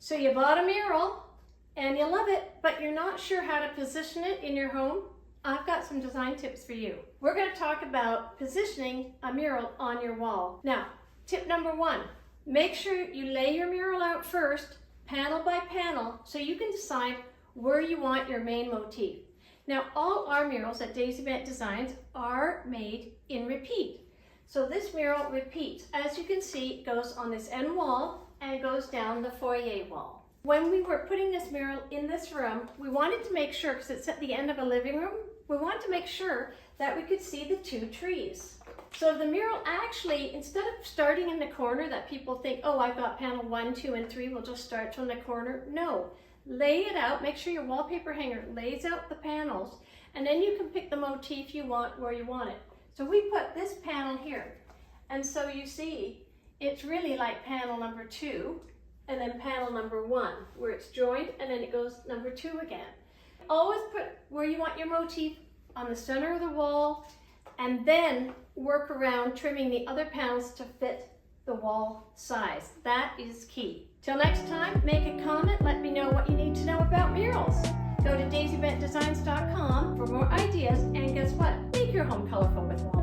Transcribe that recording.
So you bought a mural and you love it, but you're not sure how to position it in your home? I've got some design tips for you. We're going to talk about positioning a mural on your wall. Now, tip number 1, make sure you lay your mural out first, panel by panel, so you can decide where you want your main motif. Now, all our murals at Daisy Bennett Designs are made in repeat. So this mural repeats. As you can see, it goes on this end wall and it goes down the foyer wall. When we were putting this mural in this room, we wanted to make sure, because it's at the end of a living room, we wanted to make sure that we could see the 2 trees. So the mural actually, instead of starting in the corner that people think, oh, I've got panel 1, 2, and 3, we'll just start from the corner. No, lay it out, make sure your wallpaper hanger lays out the panels, and then you can pick the motif you want where you want it. So we put this panel here, and so you see it's really like panel number 2 and then panel number 1 where it's joined, and then it goes number 2 again. Always put where you want your motif on the center of the wall, and then work around trimming the other panels to fit the wall size. That is key. Till next time, make a comment, let me know what you need to know about murals. Go to daisybennettdesigns.com for more ideas, and guess what? Make your home colorful with Wallpaper.